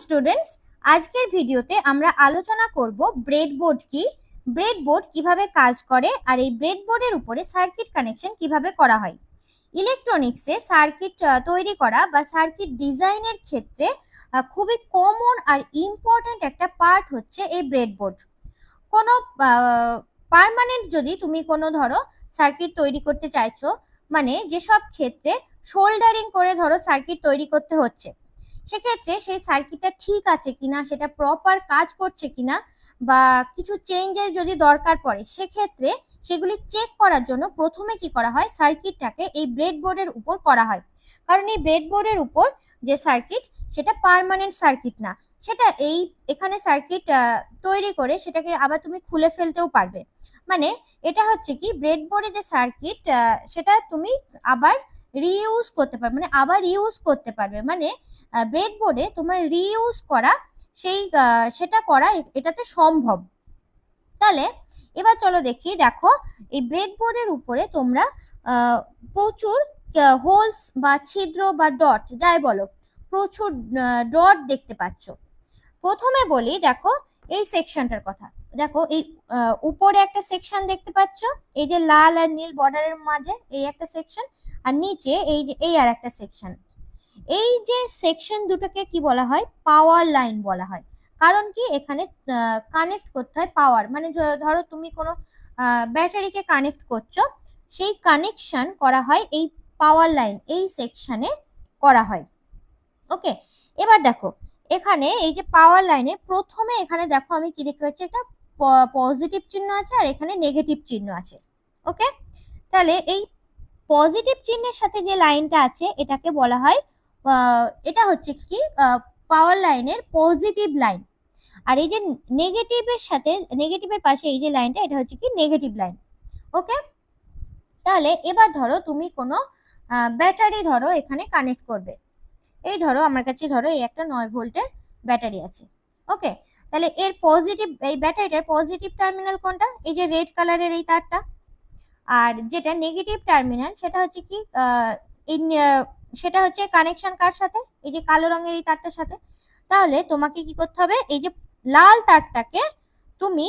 Students, আজকের ভিডিওতে আমরা আলোচনা করব ব্রেডবোর্ড কি, ব্রেডবোর্ড কিভাবে কাজ করে আর এই ব্রেডবোর্ডের উপরে সার্কিট কানেকশন কিভাবে করা হয়। ইলেকট্রনিক্সে সার্কিট তৈরি করা বা সার্কিট ডিজাইনের ক্ষেত্রে খুবই কমন আর ইম্পর্টেন্ট একটা পার্ট হচ্ছে এই ব্রেডবোর্ড। কোনো পার্মানেন্ট যদি তুমি কোনো ধরো সার্কিট তৈরি করতে চাইছো, মানে যেসব ক্ষেত্রে সোল্ডারিং করে ধরো সার্কিট তৈরি করতে হচ্ছে, সেক্ষেত্রে সেই সার্কিটটা ঠিক আছে কিনা, সেটা প্রপার কাজ করছে কিনা, বা কিছু চেঞ্জের যদি দরকার পড়ে সেক্ষেত্রে সেগুলি চেক করার জন্য প্রথমে কি করা হয়, সার্কিটটাকে এই ব্রেডবোর্ডের উপর করা হয়। কারণ এই ব্রেডবোর্ডের উপর যে সার্কিট সেটা পার্মানেন্ট সার্কিট না, সেটা এখানে সার্কিট তৈরি করে সেটাকে আবার তুমি খুলে ফেলতেও পারবে। মানে এটা হচ্ছে কি, ব্রেডবোর্ডে যে সার্কিট সেটা তুমি আবার রিইউজ করতে পারবে, মানে আবার ইউজ করতে পারবে। মানে ব্রেডবোর্ডে তোমার রিইউজ করা সেটা করা এটাতে সম্ভব। তাহলে এবার চলো দেখি, দেখো এই ব্রেডবোর্ডের উপরে তোমরা প্রচুর হোলস বা ছিদ্র বা ডট যাই বলো, প্রচুর ডট দেখতে পাচ্ছ। প্রথমে বলি, দেখো এই সেকশনটার কথা। দেখো এই উপরে একটা সেকশন দেখতে পাচ্ছ, এই যে লাল আর নীল বর্ডারের মাঝে এই একটা সেকশন, আর নিচে এই যে এই আর একটা সেকশন। এই যে সেকশন দুটোকে কি বলা হয়, পাওয়ার লাইন বলা হয়। কারণ কি, এখানে কানেক্ট করতে হয় পাওয়ার, মানে ধরো তুমি কোনো ব্যাটারিকে কানেক্ট করছো, সেই কানেকশন করা হয় এই পাওয়ার লাইন এই সেকশনে করা হয়। ওকে, এবার দেখো এখানে এই যে পাওয়ার লাইনে প্রথমে এখানে দেখো আমি কি দেখতে পাচ্ছি, একটা পজিটিভ চিহ্ন আছে আর এখানে নেগেটিভ চিহ্ন আছে। ওকে, তাহলে এই পজিটিভ চিহ্নের সাথে যে লাইনটা আছে এটাকে বলা হয়, এটা হচ্ছে কি পাওয়ার লাইনের পজিটিভ লাইন। আর এই যে নেগেটিভের সাথে, নেগেটিভের পাশে এই যে লাইনটা, এটা হচ্ছে কি নেগেটিভ লাইন। ওকে, তাহলে এবার ধরো তুমি কোনো ব্যাটারি ধরো এখানে কানেক্ট করবে। এই ধরো আমার কাছে ধরো এই একটা 9 ভোল্টের ব্যাটারি আছে। ওকে, তাহলে এর পজিটিভ, এই ব্যাটারিটার পজিটিভ টার্মিনাল কোনটা, এই যে রেড কালারের এই তারটা। আর যেটা নেগেটিভ টার্মিনাল সেটা হচ্ছে কি সেটা হচ্ছে কানেকশন কার সাথে, এই যে কালো রঙের এই তারটার সাথে। তাহলে তোমাকে কি করতে হবে, এই যে লাল তারটাকে তুমি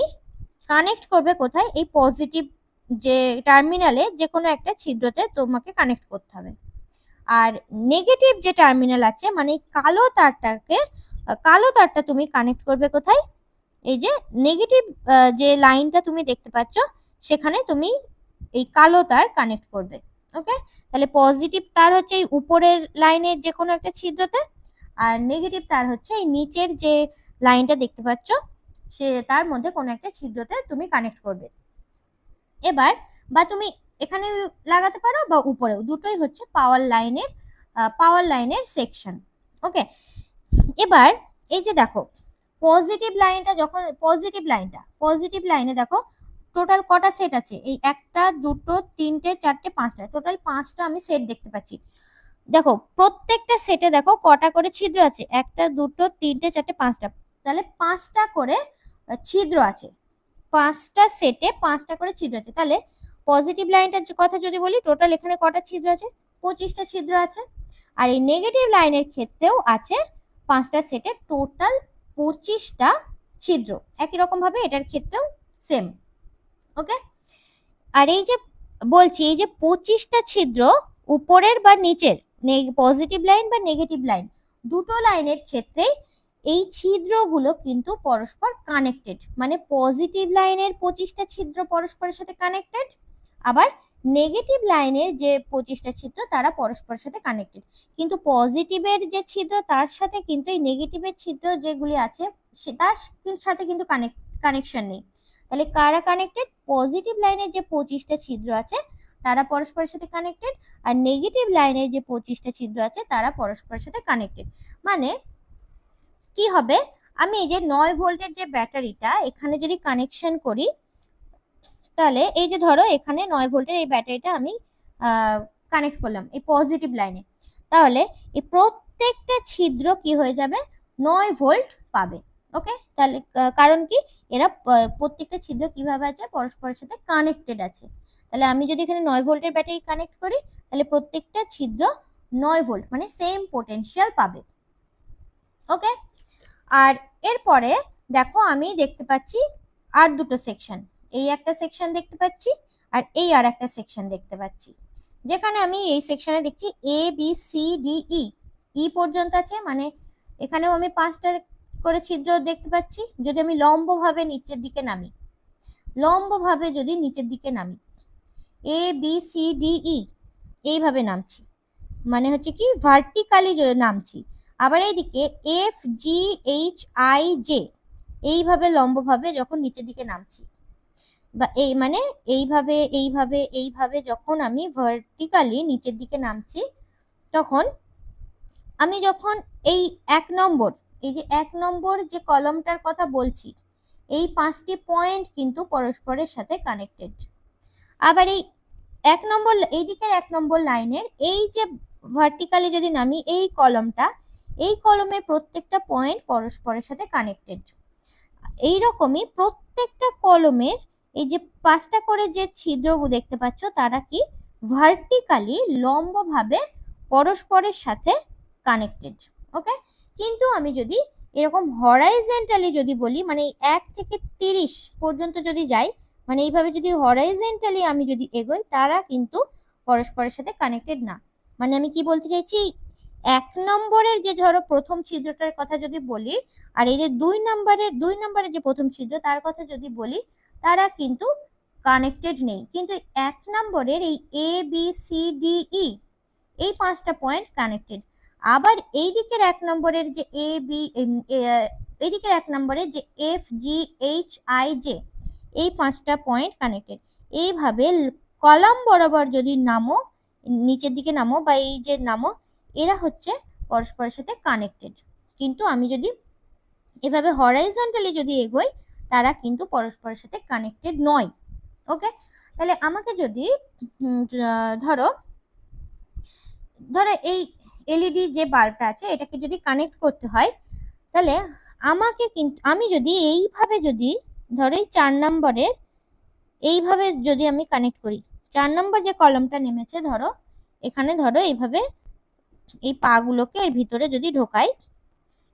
কানেক্ট করবে কোথায়, এই পজিটিভ যে টার্মিনালে যে কোনো একটা ছিদ্রতে তোমাকে কানেক্ট করতে হবে। আর নেগেটিভ যে টার্মিনাল আছে, মানে কালো তারটা তুমি কানেক্ট করবে কোথায়, এই যে নেগেটিভ যে লাইনটা তুমি দেখতে পাচ্ছ সেখানে তুমি এই কালো তার কানেক্ট করবে। ওকে, তাহলে পজিটিভ তার হচ্ছে এই উপরের লাইনের যে কোনো একটা ছিদ্রতে, আর নেগেটিভ তার হচ্ছে এই নিচের যে লাইনটা দেখতে পাচ্ছ সে তার মধ্যে কোনো একটা ছিদ্রতে তুমি কানেক্ট করবে। এবার বা তুমি এখানে লাগাতে পারো বা উপরেও, দুটোই হচ্ছে পাওয়ার লাইনের সেকশন। ওকে, এবার এই যে দেখো পজিটিভ লাইনে দেখো টোটাল কটা সেট আছে, এই একটা দুটো তিনটে চারটে পাঁচটা, টোটাল 5টা আমি সেট দেখতে পাচ্ছি। দেখো প্রত্যেকটা সেটে দেখো কটা করে ছিদ্র আছে, একটা দুটো তিনটে চারটে পাঁচটা, তাহলে 5টা করে ছিদ্র আছে। 5টা সেটে 5টা করে ছিদ্র আছে। তাহলে পজিটিভ লাইনটার কথা যদি বলি, টোটাল এখানে কটা ছিদ্র আছে, 25টা ছিদ্র আছে। আর এই নেগেটিভ লাইনের ক্ষেত্রেও আছে 5টা সেটে টোটাল 25টা ছিদ্র। একই রকম ভাবে এটার ক্ষেত্রেও সেম। ওকে, আর এই যে বলছি, এই যে 25টা ছিদ্র উপরের বা নিচের, পজিটিভ লাইন বা নেগেটিভ লাইন, দুটো লাইনের ক্ষেত্রেই এই ছিদ্রগুলো কিন্তু পরস্পর কানেক্টেড। মানে পজিটিভ লাইনের 25টা ছিদ্র পরস্পরের সাথে কানেক্টেড, আবার নেগেটিভ লাইনের যে 25টা ছিদ্র তারা পরস্পরের সাথে কানেক্টেড। কিন্তু পজিটিভের যে ছিদ্র তার সাথে কিন্তু এই নেগেটিভের ছিদ্র যেগুলি আছে তার সাথে কিন্তু কানেকশন নেই। তাহলে কারা কানেক্টেড, পজিটিভ লাইনের যে 25টা ছিদ্র আছে তারা পরস্পরের সাথে কানেক্টেড, আর নেগেটিভ লাইনের যে 25টা ছিদ্র আছে তারা পরস্পরের সাথে কানেক্টেড। মানে কি হবে, আমি এই যে 9 ভোল্টের যে ব্যাটারিটা এখানে যদি কানেকশন করি, তাহলে এই যে ধরো এখানে 9 ভোল্টের এই ব্যাটারিটা আমি কানেক্ট করলাম এই পজিটিভ লাইনে, তাহলে এই প্রত্যেকটা ছিদ্র কি হয়ে যাবে, 9 ভোল্ট পাবে। ওকে, তাহলে কারণ কি, এরা প্রত্যেকটা ছিদ্র কিভাবে আছে, পরস্পরের সাথে কানেক্টেড আছে। তাহলে আমি যদি এখানে 9 ভোল্টের ব্যাটারি কানেক্ট করি, তাহলে প্রত্যেকটা ছিদ্র 9 ভোল্ট মানে সেম পোটেনশিয়াল পাবে। ওকে, আর এরপরে দেখো আমি দেখতে পাচ্ছি আর দুটো সেকশন, এই একটা সেকশন দেখতে পাচ্ছি আর এই আর একটা সেকশন দেখতে পাচ্ছি, যেখানে আমি এই সেকশনে দেখছি A B C D E, ই পর্যন্ত আছে, মানে এখানেও আমি 5টা করে ছিদ্র দেখতে পাচ্ছি। যদি আমি লম্বভাবে নিচের দিকে নামি, লম্বভাবে যদি নিচের দিকে নামি, A B C D E এইভাবে নামছি, মানে হচ্ছে কি ভার্টিক্যালি নামছি। আবার এইদিকে F G H I J এইভাবে লম্বভাবে যখন নিচের দিকে নামছি, বা এই মানে এইভাবে এইভাবে এইভাবে যখন আমি ভার্টিক্যালি নিচের দিকে নামছি, তখন আমি যখন এই 1 নম্বর, এই যে 1 নম্বর যে কলমটার কথা বলছি, এই 5টি পয়েন্ট কিন্তু পরস্পরের সাথে কানেক্টেড। আবার এই 1 নম্বর, এই দিকের 1 নম্বর লাইনের এই যে ভার্টিক্যালি যদি নামি এই কলমটা, এই কলমের প্রত্যেকটা পয়েন্ট পরস্পরের সাথে কানেক্টেড। এইরকমই প্রত্যেকটা কলমের এই যে 5টা করে যে ছিদ্রগুলো দেখতে পাচ্ছ, তারা কি ভার্টিক্যালি লম্বভাবে পরস্পরের সাথে কানেক্টেড। ওকে, কিন্তু আমি যদি এরকম হরাইজন্টালি যদি বলি, মানে 1 থেকে 30 পর্যন্ত যদি যাই, মানে এইভাবে যদি হরাইজন্টালি আমি যদি এগোই, তারা কিন্তু পরস্পরের সাথে কানেক্টেড না। মানে আমি কি বলতে চাইছি, 1 নম্বরের যে ধরো প্রথম ছিদ্রটার কথা যদি বলি, আর এই যে 2 নম্বরের যে প্রথম ছিদ্র তার কথা যদি বলি, তারা কিন্তু কানেক্টেড নেই। কিন্তু 1 নম্বরের এই A B C D E এই 5টা পয়েন্ট কানেক্টেড। আবার এই দিকের 1 নম্বরের যে এ বি, এই দিকের 1 নম্বরের যে F G H I J এই 5টা পয়েন্ট কানেক্টেড। এইভাবে কলাম বরাবর যদি নামো, নিচের দিকে নামো বা এই যে নামো, এরা হচ্ছে পরস্পরের সাথে কানেক্টেড। কিন্তু আমি যদি এভাবে হরাইজন্টালি যদি এগোই, তারা কিন্তু পরস্পরের সাথে কানেক্টেড নয়। ওকে, তাহলে আমাকে যদি ধরো এই এলইডি যে বাল্বটা আছে এটাকে যদি কানেক্ট করতে হয়, তাহলে আমাকে কিন্তু আমি যদি এইভাবে যদি ধরো এই 4 নম্বরের এইভাবে যদি আমি কানেক্ট করি, 4 নম্বর যে কলমটা নেমেছে ধরো এখানে, ধরো এইভাবে এই পাগুলোকে এর ভিতরে যদি ঢোকাই,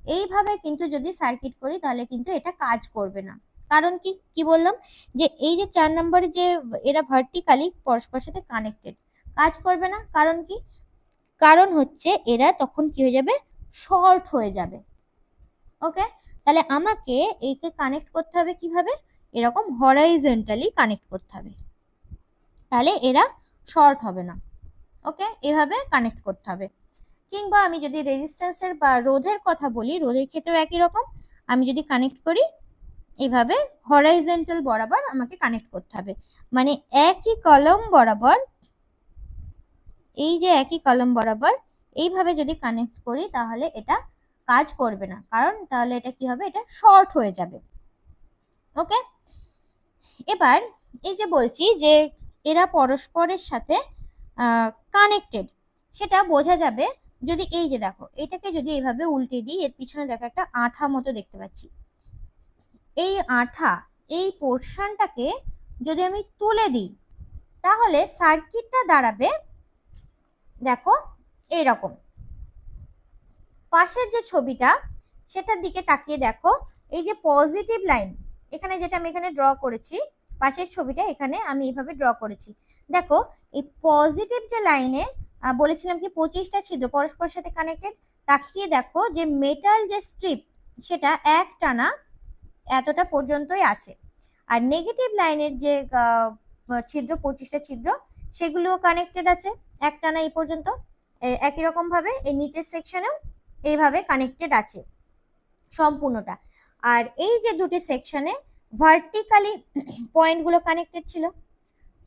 এইভাবে কিন্তু যদি সার্কিট করি, তাহলে কিন্তু এটা কাজ করবে না। কারণ কি বললাম, যে এই যে 4 নম্বরে যে এরা ভার্টিক্যালি পরস্পরের সাথে কানেক্টেড, কাজ করবে না। কারণ কি, কারণ হচ্ছে এরা তখন কি হয়ে যাবে, শর্ট হয়ে যাবে। ওকে, তাহলে আমাকে এইকে কানেক্ট করতে হবে কিভাবে, এরকম হরাইজন্টালি কানেক্ট করতে হবে, তাহলে এরা শর্ট হবে না। ওকে, এভাবে কানেক্ট করতে হবে। কিংবা আমি যদি রেজিস্ট্যান্সের বা রোধের কথা বলি, রোধের ক্ষেত্রেও একই রকম, আমি যদি কানেক্ট করি এইভাবে হরাইজন্টাল বরাবর আমাকে কানেক্ট করতে হবে, মানে একই কলম বরাবর, এই যে একই কলম বরাবর এইভাবে যদি কানেক্ট করি, তাহলে এটা কাজ করবে না। কারণ তাহলে এটা কি হবে, এটা শর্ট হয়ে যাবে। ওকে, এবার এই যে বলছি যে এরা পরস্পরের সাথে কানেক্টেড, সেটা বোঝা যাবে যদি এই যে দেখো এটাকে যদি এইভাবে উল্টে দিই, এর পিছনে দেখো একটা আঠা মতো দেখতে পাচ্ছি, এই আঠা এই পোর্শনটাকে যদি আমি তুলে দিই, তাহলে সার্কিটটা দাঁড়াবে দেখো এইরকম। পাশের যে ছবিটা সেটার দিকে তাকিয়ে দেখো, এই যে পজিটিভ লাইন এখানে, যেটা আমি এখানে ড্র করেছি, পাশের ছবিটা এখানে আমি এইভাবে ড্র করেছি। দেখো এই পজিটিভ যে লাইনে বলেছিলাম কি 25টা ছিদ্র পরস্পরের সাথে কানেক্টেড, তাকিয়ে দেখো যে মেটাল যে স্ট্রিপ সেটা এক টানা এতটা পর্যন্তই আছে। আর নেগেটিভ লাইনের যে ছিদ্র 25টা ছিদ্র সেগুলো কানেক্টেড আছে এক টানা এই পর্যন্ত। একই রকম ভাবে এই নিচের সেকশনেও এইভাবে কানেক্টেড আছে সম্পূর্ণটা। আর এই যে দুটি সেকশনে ভার্টিক্যালি পয়েন্টগুলো কানেক্টেড ছিল,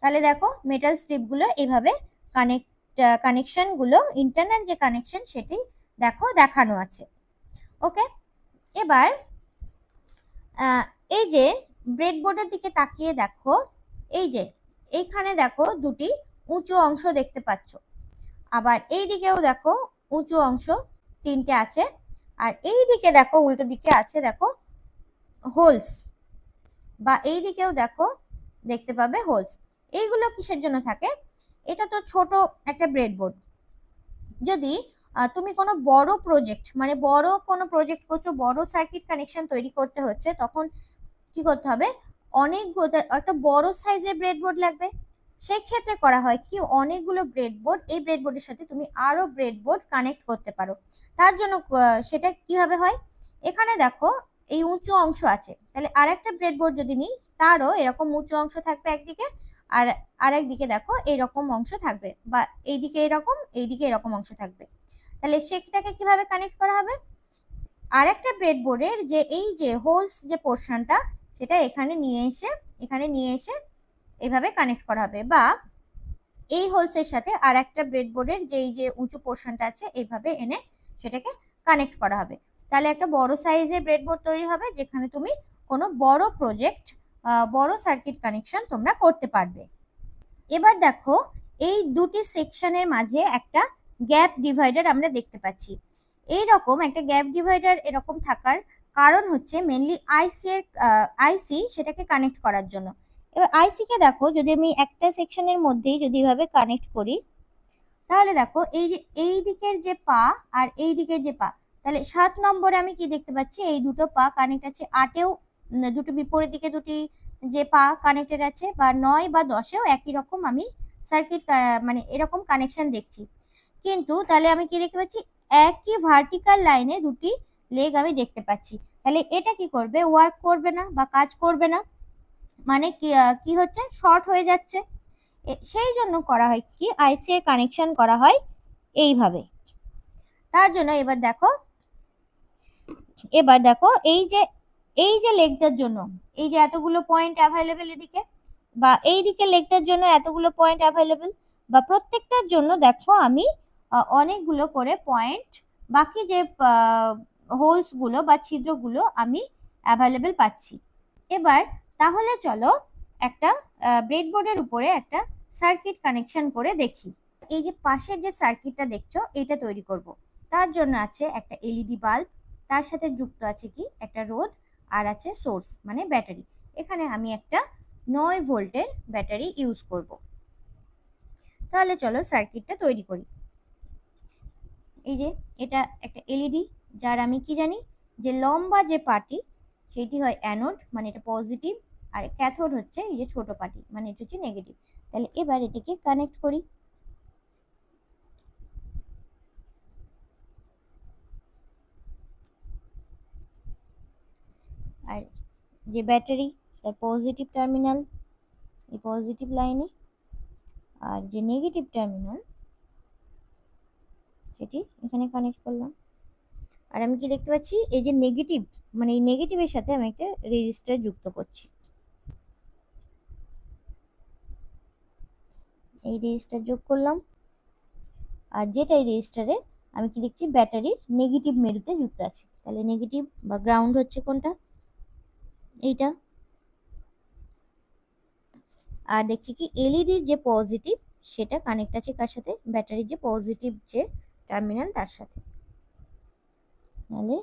তাহলে দেখো মেটাল স্ট্রিপগুলো এইভাবে কানেকশনগুলো, ইন্টারনাল যে কানেকশন সেটি দেখো দেখানো আছে। ওকে, এবার এই যে ব্রেডবোর্ডের দিকে তাকিয়ে দেখো, এই যে এইখানে দেখো দুটি উঁচু অংশ দেখতে পাচ্ছ, আবার এই দিকেও দেখো উঁচু অংশ 3টে আছে, আর এই দিকে দেখো উল্টো দিকে আছে দেখো হোলস, বা এই দিকেও দেখো দেখতে পাবে হোলস। এইগুলো কিসের জন্য থাকে, এটা তো ছোট একটা ব্রেডবোর্ড, যদি তুমি কোনো বড় প্রজেক্ট মানে বড় কোনো প্রজেক্ট করছো, বড় সার্কিট কানেকশন তৈরি করতে হচ্ছে, তখন কি করতে হবে, অনেক একটা বড় সাইজের ব্রেডবোর্ড লাগবে। সেই ক্ষেত্রে করা হয় কি, অনেকগুলো ব্রেডবোর্ড, এই ব্রেডবোর্ডের সাথে তুমি আরো ব্রেডবোর্ড কানেক্ট করতে পারো। তার জন্য সেটা কিভাবে হয়, এখানে দেখো এই উঁচু অংশ আছে, তাহলে আরেকটা ব্রেডবোর্ড যদি নিই, তারও এরকম উঁচু অংশ থাকবে একদিকে, আর আরেকদিকে দেখো এইরকম অংশ থাকবে, বা এইদিকে এরকম, এইদিকে এরকম অংশ থাকবে। তাহলে সেটাকে কিভাবে কানেক্ট করা হবে, আরেকটা ব্রেডবোর্ডের যে এই যে হোলস যে পোর্শনটা, সেটা এখানে নিয়ে এসে এভাবে কানেক্ট করা হবে, বা এই হোলসের সাথে আর একটা ব্রেডবোর্ডের যে এই যে উঁচু পোর্শনটা আছে এইভাবে এনে সেটাকে কানেক্ট করা হবে। তাহলে একটা বড় সাইজের ব্রেডবোর্ড তৈরি হবে, যেখানে তুমি কোনো বড় প্রজেক্ট, বড় সার্কিট কানেকশন তোমরা করতে পারবে। এবার দেখো এই দুটি সেকশনের মাঝে একটা গ্যাপ ডিভাইডার আমরা দেখতে পাচ্ছি। এইরকম একটা গ্যাপ ডিভাইডার এরকম থাকার কারণ হচ্ছে মেনলি আইসি সেটাকে কানেক্ট করার জন্য। এবার আইসি কে দেখো, যদি আমি একটা সেকশনের মধ্যেই যদি এভাবে কানেক্ট করি, তাহলে দেখো এই যে এই দিকের যে পা আর এই দিকের যে পা, তাহলে 7 নম্বরে আমি কি দেখতে পাচ্ছি, এই দুটো পা কানেক্ট আছে। 8এও দুটো বিপরীত দিকে দুটি যে পা কানেক্টেড আছে, বা 9 বা 10এও একই রকম আমি সার্কিট মানে এরকম কানেকশন দেখছি। কিন্তু তাহলে আমি কি দেখতে পাচ্ছি, একই ভার্টিক্যাল লাইনে দুটি লেগ আমি দেখতে পাচ্ছি। তাহলে এটা কি করবে, ওয়ার্ক করবে না বা কাজ করবে না, মানে কি হচ্ছে, শর্ট হয়ে যাচ্ছে। সেই জন্য করা হয় কি, আইসি এর কানেকশন করা হয় এইভাবে। তার জন্য এবার দেখো এই যে লেগটার জন্য এই যে এতগুলো পয়েন্ট অ্যাভেলেবেল এদিকে, বা এই দিকে লেগটার জন্য এতগুলো পয়েন্ট অ্যাভেলেবেল, বা প্রত্যেকটার জন্য দেখো আমি অনেকগুলো করে পয়েন্ট, বাকি যে হোলস গুলো বা ছিদ্রগুলো আমি অ্যাভেলেবেল পাচ্ছি। এবার তাহলে চলো একটা ব্রেডবোর্ডের উপরে একটা সার্কিট কানেকশন করে দেখি। এই যে পাশের যে সার্কিটটা দেখছো, এটা তৈরি করব। তার জন্য আছে একটা এলইডি বাল্ব, তার সাথে যুক্ত আছে কি একটা রোদ, আর আছে সোর্স মানে ব্যাটারি। এখানে আমি একটা 9 ভোল্টের ব্যাটারি ইউজ করব। তাহলে চলো সার্কিটটা তৈরি করি। এই যে এটা একটা এলইডি, যার আমি কি জানি যে লম্বা যে পার্টি সেটি হয় অ্যানোড, মানে এটা পজিটিভ, আর ক্যাথোড হচ্ছে এই যে ছোট পার্টি, মানে এটা হচ্ছে নেগেটিভ। তাহলে এবার এটাকে কানেক্ট করি। আর যে ব্যাটারি, তার পজিটিভ টার্মিনাল এই পজিটিভ লাইনে, আর যে নেগেটিভ টার্মিনাল সেটি এখানে কানেক্ট করলাম। আর আমি কি দেখতে পাচ্ছি, এই যে নেগেটিভ, মানে এই নেগেটিভের সাথে আমি একটা রেজিস্টার যুক্ত করছি। এই রেজিস্টার যোগ করলাম, আর যেটা এই রেজিস্টারে আমি কি দেখছি, ব্যাটারির নেগেটিভ মেরুতে যুক্ত আছে। তাহলে নেগেটিভ বা গ্রাউন্ড হচ্ছে কোনটা, এইটা। আর দেখছি কি এলইডির যে পজিটিভ সেটা কানেক্ট আছে কার সাথে, ব্যাটারির যে পজিটিভ যে টার্মিনাল তার সাথে। তাহলে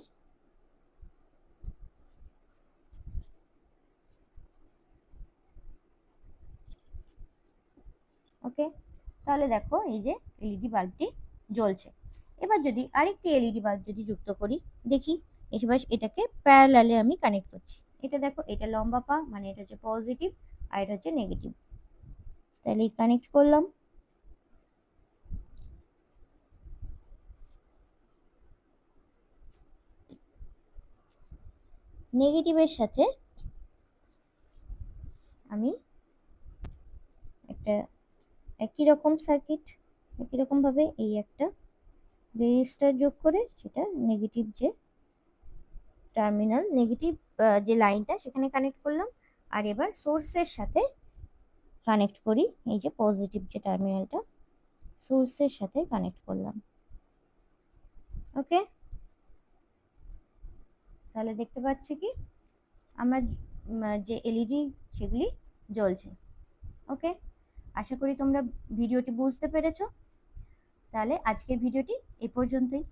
ওকে, তাহলে দেখো এই যে এলইডি বাল্বটি জ্বলছে। এবার যদি আরেকটি এলইডি বাল্ব যদি যুক্ত করি, দেখি এবার এটাকে প্যারালালে আমি কানেক্ট করছি। এটা দেখো, এটা লম্বা পা, মানে এটা হচ্ছে পজিটিভ, আর এটা হচ্ছে নেগেটিভ। তাহলে কানেক্ট করলাম। নেগেটিভের সাথে আমি একটা একই রকম সার্কিট, একই রকম ভাবে এই একটা রেজিস্টার যোগ করে সেটা নেগেটিভ যে টার্মিনাল, নেগেটিভ যে লাইনটা সেখানে কানেক্ট করলাম। আর এবার সোর্সের সাথে কানেক্ট করি, এই যে পজিটিভ যে টার্মিনালটা সোর্সের সাথে কানেক্ট করলাম। ওকে, তাহলে দেখতে পাচ্ছি কি আমার যে এলইডি সেগুলি জ্বলছে। ওকে, আশা করি তোমরা ভিডিওটি বুঝতে পেরেছো। তাহলে আজকের ভিডিওটি এ পর্যন্তই।